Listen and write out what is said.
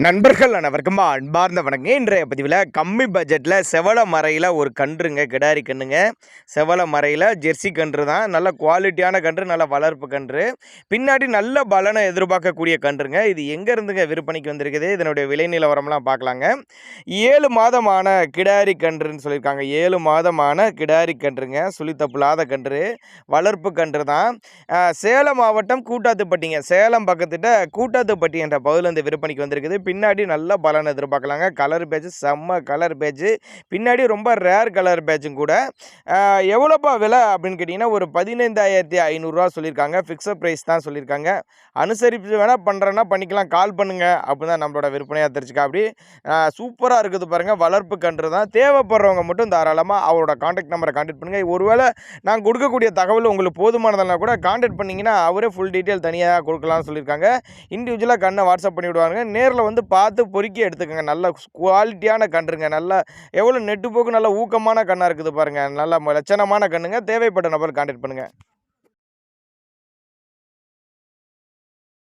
நண்பர்கள் அனைவருக்கும் அன்பார்ந்த வணக்கங்க. இன்றைய பதிவில் கம்மி பட்ஜெட்டில் செவல மறையில் ஒரு கன்றுங்க, கிடாரி கன்றுங்க. செவல மறையில் ஜெர்சி கன்று தான். நல்ல குவாலிட்டியான கன்று, நல்ல வளர்ப்பு கன்று. பின்னாடி நல்ல பலனை எதிர்பார்க்கக்கூடிய கன்றுங்க. இது எங்கேருந்துங்க விற்பனைக்கு வந்திருக்குது, இதனுடைய விலை நிலவரம்லாம் பார்க்கலாங்க. 7 மாதமான கிடாரி கன்றுன்னு சொல்லியிருக்காங்க. 7 மாதமான கிடாரி கன்றுங்க, சுழித்தப்புலாத கன்று, வளர்ப்பு கன்று தான். சேலம் மாவட்டம் கூட்டாத்துப்பட்டிங்க, சேலம் பக்கத்திட்ட கூட்டாத்துப்பட்டி என்ற பகுதியில் விற்பனைக்கு வந்திருக்குது. பின்னாடி நல்ல பலன் எதிர்பார்க்கலாங்க. கலர் பேட்ச் செம்ம கலர் பேட்ச், பின்னாடி ரொம்ப ரேர் கலர் பேட்சும் கூட. எவ்வளோப்பா விலை அப்படின்னு கேட்டிங்கன்னா ஒரு 15,500 சொல்லியிருக்காங்க. ஃபிக்ஸட் ப்ரைஸ் தான் சொல்லியிருக்காங்க. அனுசரிப்பு வேணால் பண்ணுறேன்னா பண்ணிக்கலாம், கால் பண்ணுங்கள் அப்படின்னு தான் நம்மளோட விற்பனையாக தெரிஞ்சுக்கா. அப்படி சூப்பராக இருக்குது பாருங்கள். வளர்ப்பு கன்று தான். தேவைப்படுறவங்க மட்டும் தாராளமாக அவரோட கான்டாக்ட் நம்பரை கான்டாக்ட் பண்ணுங்கள். ஒருவேளை நான் கொடுக்கக்கூடிய தகவல் உங்களுக்கு போதுமானதெல்லாம் கூட கான்டாக்ட் பண்ணிங்கன்னா அவரே ஃபுல் டீட்டெயில் தனியாக கொடுக்கலாம்னு சொல்லியிருக்காங்க. இண்டிவிஜுவலாக கண்ணை வாட்ஸ்அப் பண்ணி விடுவாங்க. நேரில் வந்து பார்த்து பொறுக்கி எடுத்துக்கோங்க. நல்ல குவாலிட்டியான கன்றுங்க. நல்லா எவ்வளோ நெட்டு போக்கு நல்ல ஊக்கமான கண்ணாக இருக்குது பாருங்கள். நல்ல லட்சணமான கண்ணுங்க. தேவைப்பட்ட நபர் கான்டாக்ட் பண்ணுங்கள்.